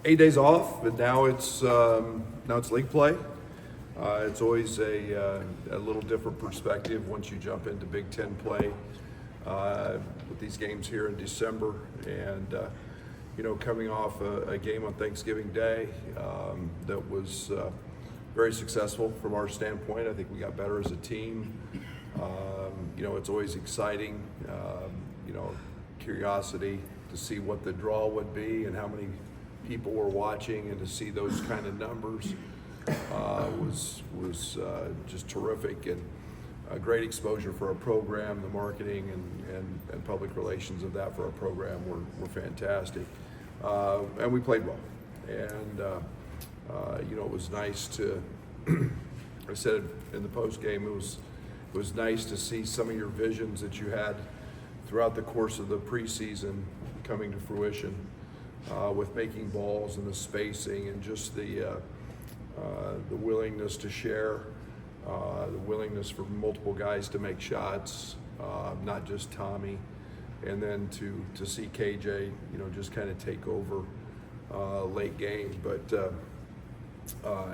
8 days off, and now it's league play. It's always a little different perspective once you jump into Big Ten play with these games here in December, and coming off a game on Thanksgiving Day that was very successful from our standpoint. I think we got better as a team. It's always exciting, curiosity to see what the draw would be and how many people were watching, and to see those kind of numbers was just terrific, and a great exposure for our program. The marketing and public relations of that for our program were fantastic, and we played well. And it was nice to I said in the post game, it was nice to see some of your visions that you had throughout the course of the preseason coming to fruition, with making balls and the spacing and just the willingness to share, the willingness for multiple guys to make shots, not just Tommy, and then to see KJ, just kind of take over late games, but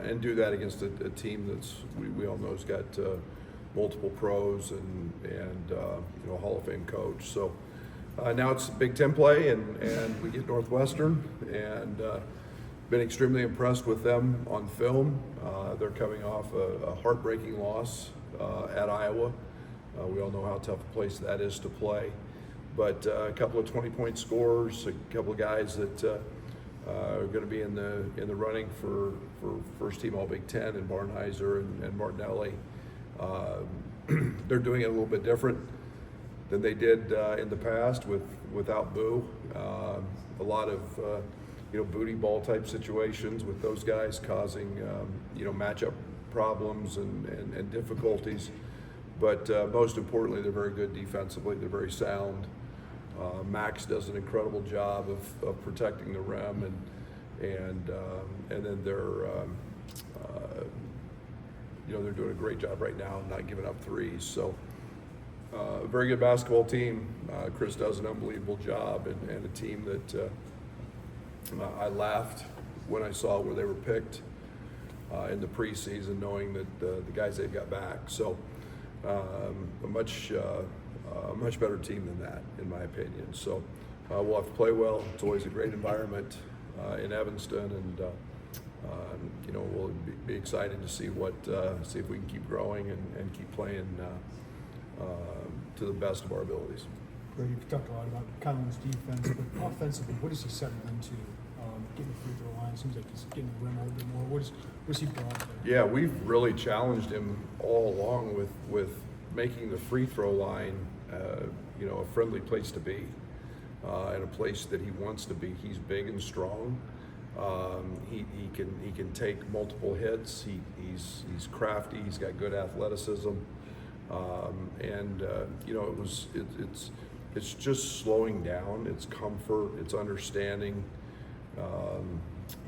and do that against a team that's we all know has got multiple pros and Hall of Fame coach. So now it's Big Ten play, and we get Northwestern, and been extremely impressed with them on film. They're coming off a heartbreaking loss at Iowa. We all know how tough a place that is to play, but a couple of 20-point scorers, a couple of guys that are going to be in the running for first team All Big Ten, and Barnheiser and Martinelli. They're doing it a little bit different than they did in the past without Boo. A lot of booty ball type situations with those guys causing matchup problems and difficulties. But most importantly, they're very good defensively. They're very sound. Max does an incredible job of protecting the rim, and then they're doing a great job right now, not giving up threes. So a very good basketball team. Chris does an unbelievable job, and a team that I laughed when I saw where they were picked in the preseason, knowing that the guys they've got back. So a much better team than that, in my opinion. So we'll have to play well. It's always a great environment in Evanston, and we'll be excited to see see if we can keep growing and keep playing to the best of our abilities. Brad, you've talked a lot about Collins' defense, but offensively, what does he settle into? Getting the free throw line, seems like he's getting the rim a little bit more. What's he brought there? Yeah, we've really challenged him all along with making the free throw line, a friendly place to be, and a place that he wants to be. He's big and strong. He can take multiple hits. He's crafty. He's got good athleticism, it's just slowing down. It's comfort. It's understanding.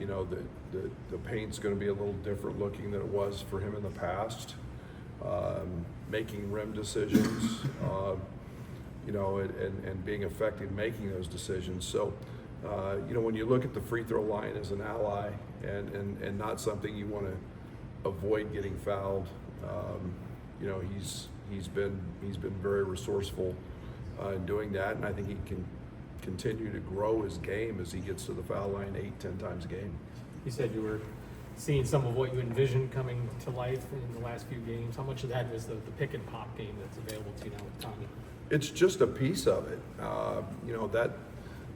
The paint's going to be a little different looking than it was for him in the past. Making rim decisions, and being effective making those decisions. So, when you look at the free throw line as an ally and not something you want to avoid getting fouled, he's been very resourceful in doing that, and I think he can continue to grow his game as he gets to the foul line 8-10 times a game. You said you were seeing some of what you envisioned coming to life in the last few games. How much of that was the pick and pop game that's available to you now with Tommy? It's just a piece of it.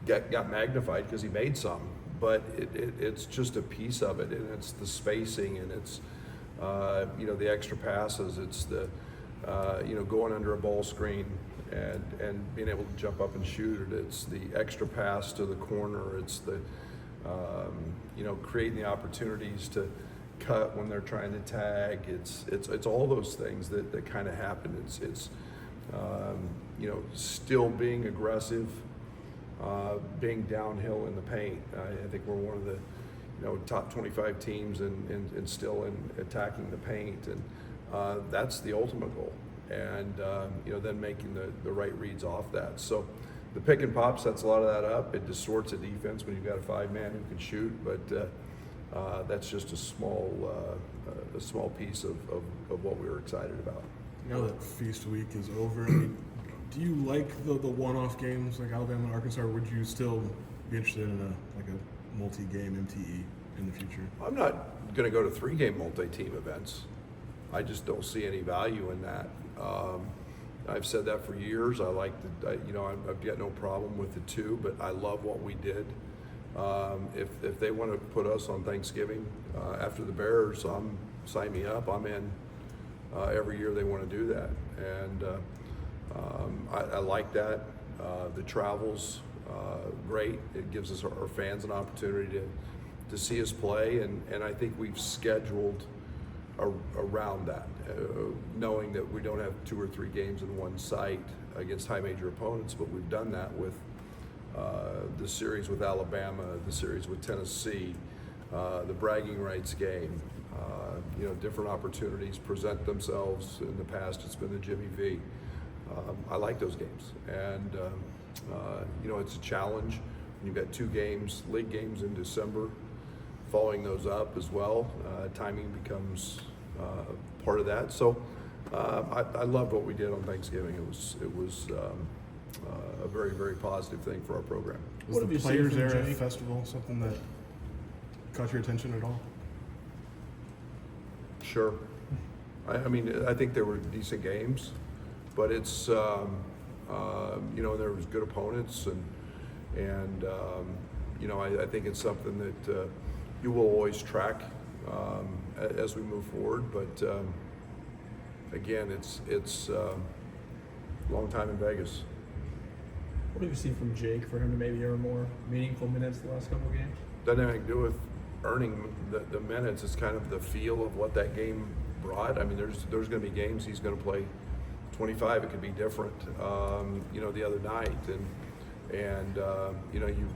That got magnified because he made some, but it's just a piece of it, and it's the spacing, and it's the extra passes. It's the going under a ball screen and being able to jump up and shoot it. It's the extra pass to the corner. It's the creating the opportunities to cut when they're trying to tag. It's all those things that kind of happen. It's still being aggressive, being downhill in the paint. I think we're one of the top 25 teams and still in attacking the paint, and that's the ultimate goal. And then making the right reads off that. So the pick and pop sets a lot of that up. It distorts a defense when you've got a 5-man who can shoot, but that's just a small piece of what we were excited about. Now that Feast Week is over, I mean, do you like the one-off games like Alabama and Arkansas, or would you still be interested in a multi-game MTE in the future? I'm not going to go to 3-game multi-team events. I just don't see any value in that. I've said that for years. I've got no problem with the 2, but I love what we did. If they want to put us on Thanksgiving after the Bears, sign me up. I'm in every year they want to do that, and I like that. The travel's great. It gives us our fans an opportunity to see us play, and I think we've scheduled around that, knowing that we don't have 2 or 3 games in one site against high major opponents, but we've done that with the series with Alabama, the series with Tennessee, the bragging rights game. Different opportunities present themselves. In the past, it's been the Jimmy V. I like those games, and it's a challenge. You've got 2 games, league games in December, following those up as well. Timing becomes part of that. So I loved what we did on Thanksgiving. It was a very, very positive thing for our program. Was What the have you seen Players from Era Jake? Festival something that caught your attention at all? Sure. I mean, I think there were decent games, but it's there was good opponents, and I think it's something that you will always track as we move forward. But again, it's a long time in Vegas. What have you seen from Jake for him to maybe earn more meaningful minutes the last couple of games? Doesn't have anything to do with earning the minutes. It's kind of the feel of what that game brought. I mean, there's going to be games he's going to play 25. It could be different. The other night, and you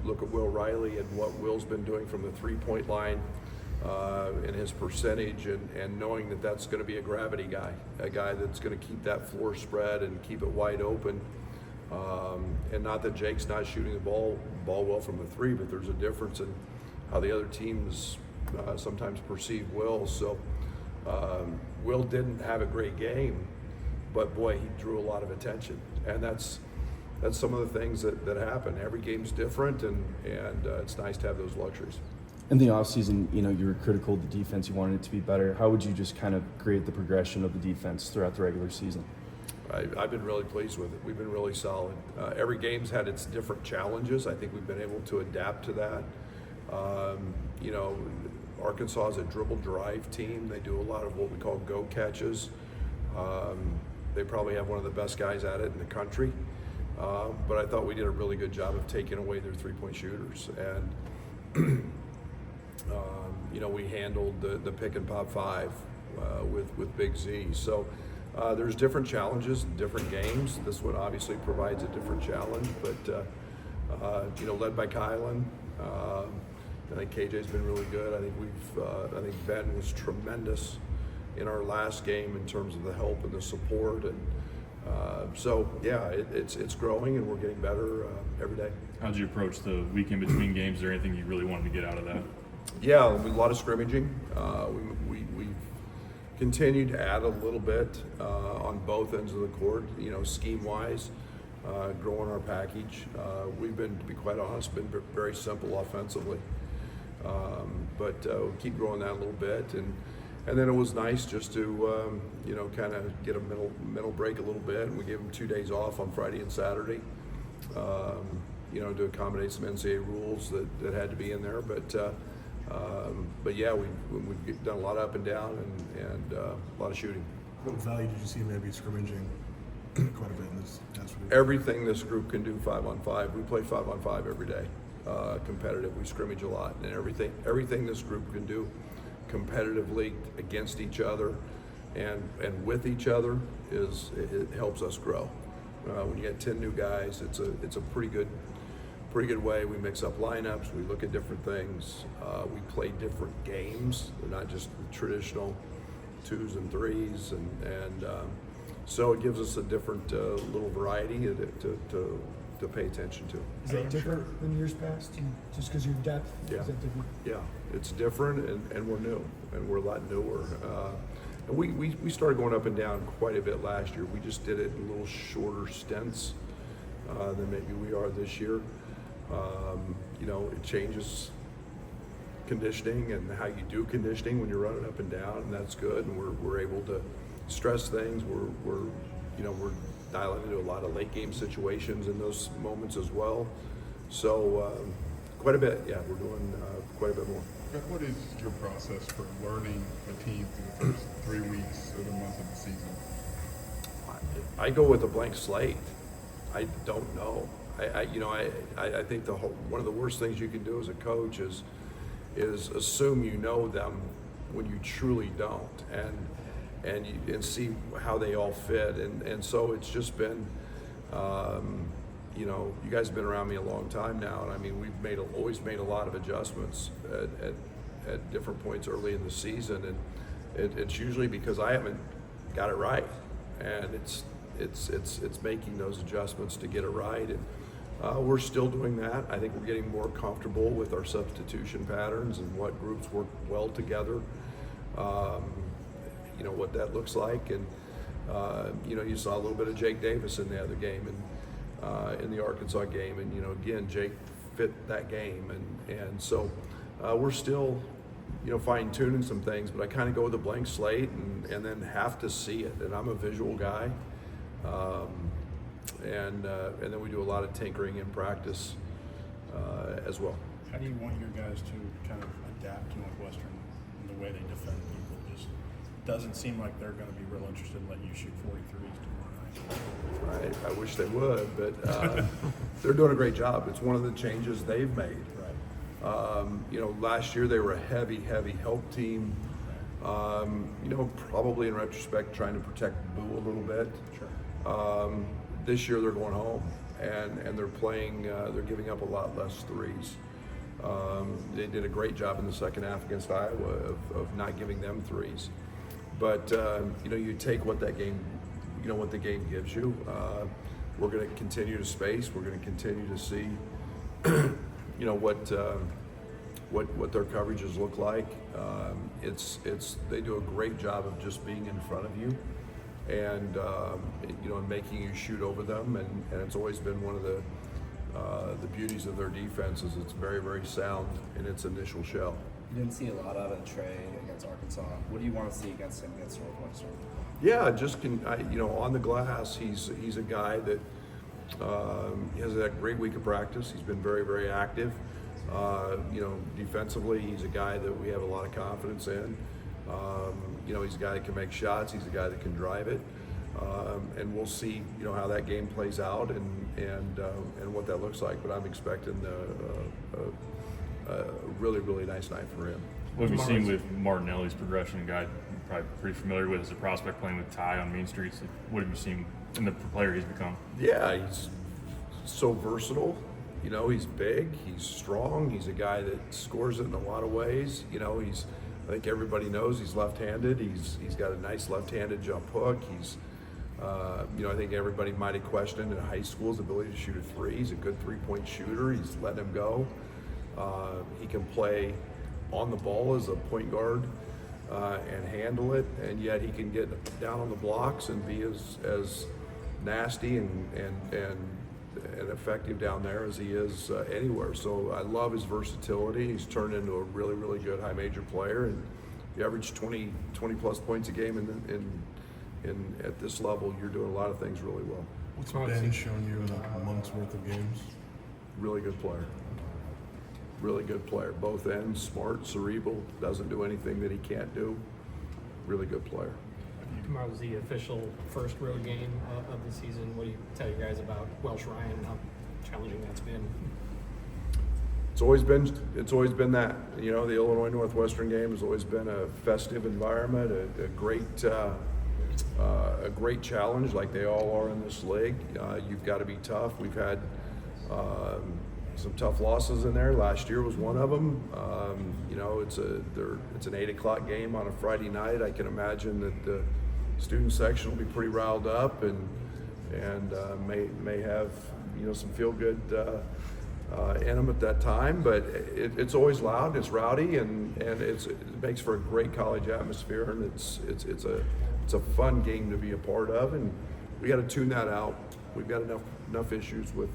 look at Will Riley and what Will's been doing from the 3-point line, and his percentage, and knowing that that's going to be a gravity guy, a guy that's going to keep that floor spread and keep it wide open. And not that Jake's not shooting the ball well from the 3, but there's a difference in how the other teams sometimes perceive Will. So Will didn't have a great game, but boy, he drew a lot of attention, and that's some of the things that happen. Every game's different, and it's nice to have those luxuries. In the offseason, you were critical of the defense. You wanted it to be better. How would you just kind of grade the progression of the defense throughout the regular season? I've been really pleased with it. We've been really solid. Every game's had its different challenges. I think we've been able to adapt to that. Arkansas is a dribble drive team. They do a lot of what we call go catches. They probably have one of the best guys at it in the country. But I thought we did a really good job of taking away their 3-point shooters. And, we handled the pick and pop 5 with Big Z. So there's different challenges, different games. This one obviously provides a different challenge, but, led by Kylan. I think KJ's been really good. I think Ben was tremendous in our last game in terms of the help and the support, and it's growing, and we're getting better every day. How'd you approach the week in between games? Is there anything you really wanted to get out of that? Yeah, a lot of scrimmaging. We've continued to add a little bit on both ends of the court, scheme-wise, growing our package. We've been, to be quite honest, very simple offensively. But we'll keep growing that a little bit. And then it was nice just to, kind of get a mental break a little bit. And we gave them 2 days off on Friday and Saturday, to accommodate some NCAA rules that had to be in there. But yeah, we've done a lot up and down and a lot of shooting. What value did you see maybe scrimmaging quite a bit in this past week? Everything this group can do 5-on-5. We play 5-on-5 every day. Competitive. We scrimmage a lot, and everything this group can do competitively against each other and with each other it helps us grow. When you get 10 new guys, it's a pretty good way. We mix up lineups. We look at different things. We play different games. They're not just the traditional 2s and 3s, and so it gives us a different little variety to to pay attention to. Is that different than years past? Just because your depth? Yeah. Is that different? Yeah, it's different, and we're new, and we're a lot newer. And we started going up and down quite a bit last year. We just did it in little shorter stints than maybe we are this year. You know, it changes conditioning and how you do conditioning when you're running up and down, and that's good. And we're able to stress things. We're dialing into a lot of late game situations in those moments as well. So quite a bit. Yeah, we're doing quite a bit more. What is your process for learning a team through the first 3 weeks of the month of the season? I go with a blank slate. I don't know. I think one of the worst things you can do as a coach is assume you know them when you truly don't, and see how they all fit. And so it's just been, you guys have been around me a long time now, and I mean we've always made a lot of adjustments at different points early in the season, and it's usually because I haven't got it right, and it's making those adjustments to get it right. And we're still doing that. I think we're getting more comfortable with our substitution patterns and what groups work well together. What that looks like, and you saw a little bit of Jake Davis in the other game, and in the Arkansas game, and again Jake fit that game, and so we're still fine tuning some things, but I kind of go with a blank slate and then have to see it, and I'm a visual guy, and then we do a lot of tinkering in practice as well. How do you want your guys to kind of adapt to Northwestern in the way they defend people? Just doesn't seem like they're going to be real interested in letting you shoot 43s tomorrow night. I wish they would, but they're doing a great job. It's one of the changes they've made. Right. Last year they were a heavy help team. Probably in retrospect trying to protect Boo a little bit. Sure. This year they're going home, and they're playing. They're giving up a lot less threes. They did a great job in the second half against Iowa of not giving them threes. But you take what that game, what the game gives you. We're going to continue to space. We're going to continue to see, what their coverages look like. They do a great job of just being in front of you, and making you shoot over them. And it's always been one of the beauties of their defense is it's very, very sound in its initial shell. You didn't see a lot out of Trey against Arkansas. What do you want to see against him against Northwestern? Yeah, on the glass, he's a guy that he has that great week of practice. He's been very, very active. Defensively, he's a guy that we have a lot of confidence in. He's a guy that can make shots. He's a guy that can drive it. And we'll see, how that game plays out and what that looks like. But I'm expecting a really, really nice night for him. What have you seen with Martinelli's progression? A guy you're probably pretty familiar with as a prospect playing with Ty on Main Street. So what have you seen in the player he's become? Yeah, he's so versatile. He's big, he's strong, he's a guy that scores it in a lot of ways. I think everybody knows he's left-handed. He's got a nice left-handed jump hook. I think everybody might have questioned in high school his ability to shoot a three. He's a good three-point shooter. He's letting him go. He can play on the ball as a point guard and handle it, and yet he can get down on the blocks and be as nasty and effective down there as he is anywhere. So I love his versatility. He's turned into a really, really good high major player, and you average 20 plus points a game in at this level, you're doing a lot of things really well. What's Ben shown you in a month's worth of games? Really good player. Really good player. Both ends, smart, cerebral, doesn't do anything that he can't do. Really good player. Tomorrow's the official first road game of the season. What do you tell you guys about Welsh-Ryan and how challenging that's been? It's always been that. The Illinois Northwestern game has always been a festive environment, a great challenge like they all are in this league. You've got to be tough. We've had some tough losses in there. Last year was one of them. It's an 8 o'clock game on a Friday night. I can imagine that the student section will be pretty riled up and may have some feel good in them at that time. But it's always loud, it's rowdy, and it makes for a great college atmosphere, and it's a fun game to be a part of, and we got to tune that out. We've got enough issues with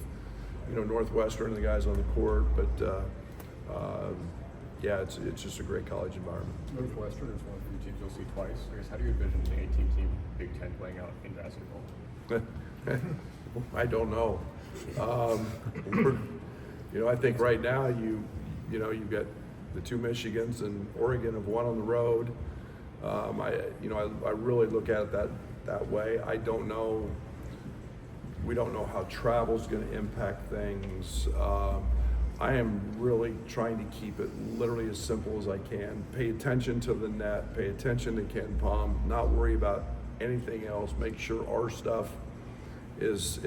Northwestern and the guys on the court, but yeah, it's just a great college environment. Northwestern is one of the teams you'll see twice. I guess, how do you envision the 18 team Big Ten playing out in basketball? I don't know. I think right now you've got the two Michigans, and Oregon have won on the road. I really look at it that way. I don't know. We don't know how travel's going to impact things. I am really trying to keep it literally as simple as I can. Pay attention to the net, pay attention to Ken Palm, not worry about anything else. Make sure our stuff is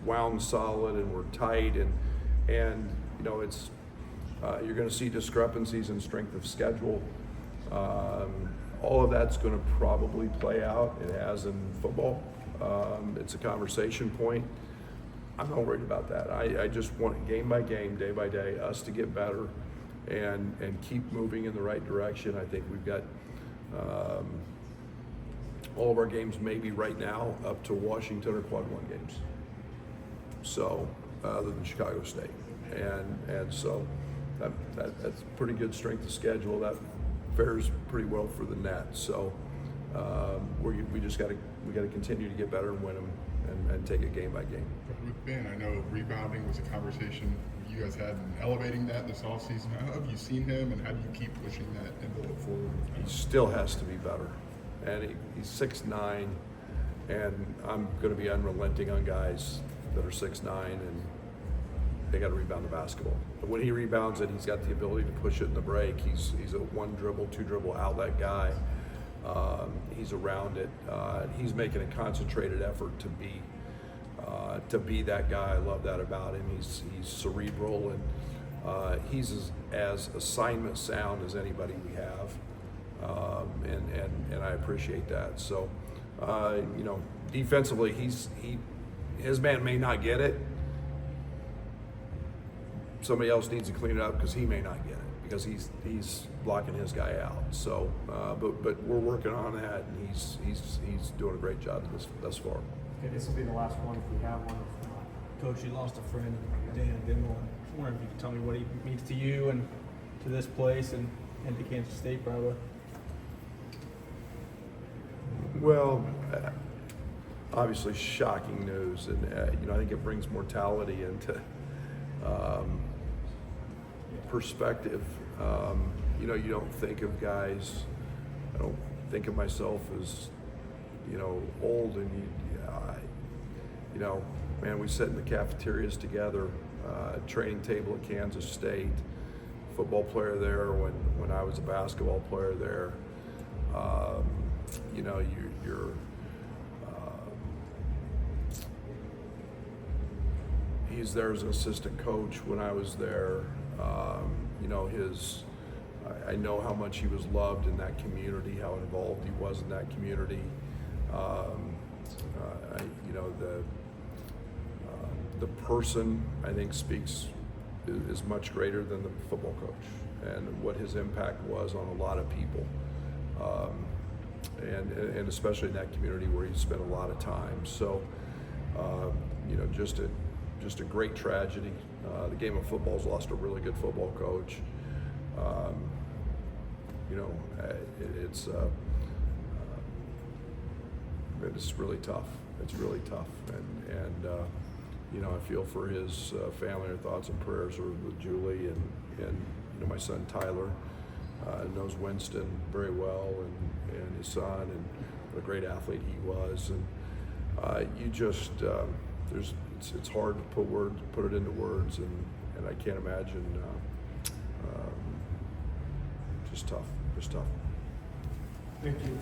wound solid and we're tight, and it's you're going to see discrepancies in strength of schedule. All of that's going to probably play out. It has in football. It's a conversation point. I'm not worried about that. I just want game by game, day by day, us to get better and keep moving in the right direction. I think we've got all of our games maybe right now up to Washington or Quad 1 games. So other than Chicago State, and so that's pretty good strength of schedule. That fares pretty well for the net. So we just got to continue to get better and win them and take it game by game. With Ben, I know rebounding was a conversation you guys had in elevating that this offseason. How have you seen him, and how do you keep pushing that envelope forward? He still has to be better, and he's 6'9", and I'm going to be unrelenting on guys that are 6'9", and they got to rebound the basketball. But when he rebounds it, he's got the ability to push it in the break. He's a one dribble, two dribble outlet guy. He's around it. He's making a concentrated effort to be that guy. I love that about him. He's cerebral, and he's as assignment sound as anybody we have, and I appreciate that. So, defensively, his man may not get it. Somebody else needs to clean it up because he may not get it, because he's blocking his guy out. So, but we're working on that, and he's doing a great job thus far. Okay, this will be the last one if we have one. Coach, you lost a friend, Dan Devine. I wonder if you could tell me what he means to you and to this place and to Kansas State, probably. Well, obviously shocking news, and I think it brings mortality into perspective. You don't think of guys. I don't think of myself as old, and man, we sat in the cafeterias together, training table at Kansas State, football player there when I was a basketball player there. He's there as an assistant coach when I was there. I know how much he was loved in that community, how involved he was in that community. The person, I think, is much greater than the football coach, and what his impact was on a lot of people, and especially in that community where he spent a lot of time. So, just a great tragedy. The game of football's lost a really good football coach. It's really tough. It's really tough, and I feel for his family. Our thoughts and prayers are with Julie and my son Tyler. Knows Winston very well, and his son, and what a great athlete he was. And it's hard to put it into words, and I can't imagine. Just tough. Thank you.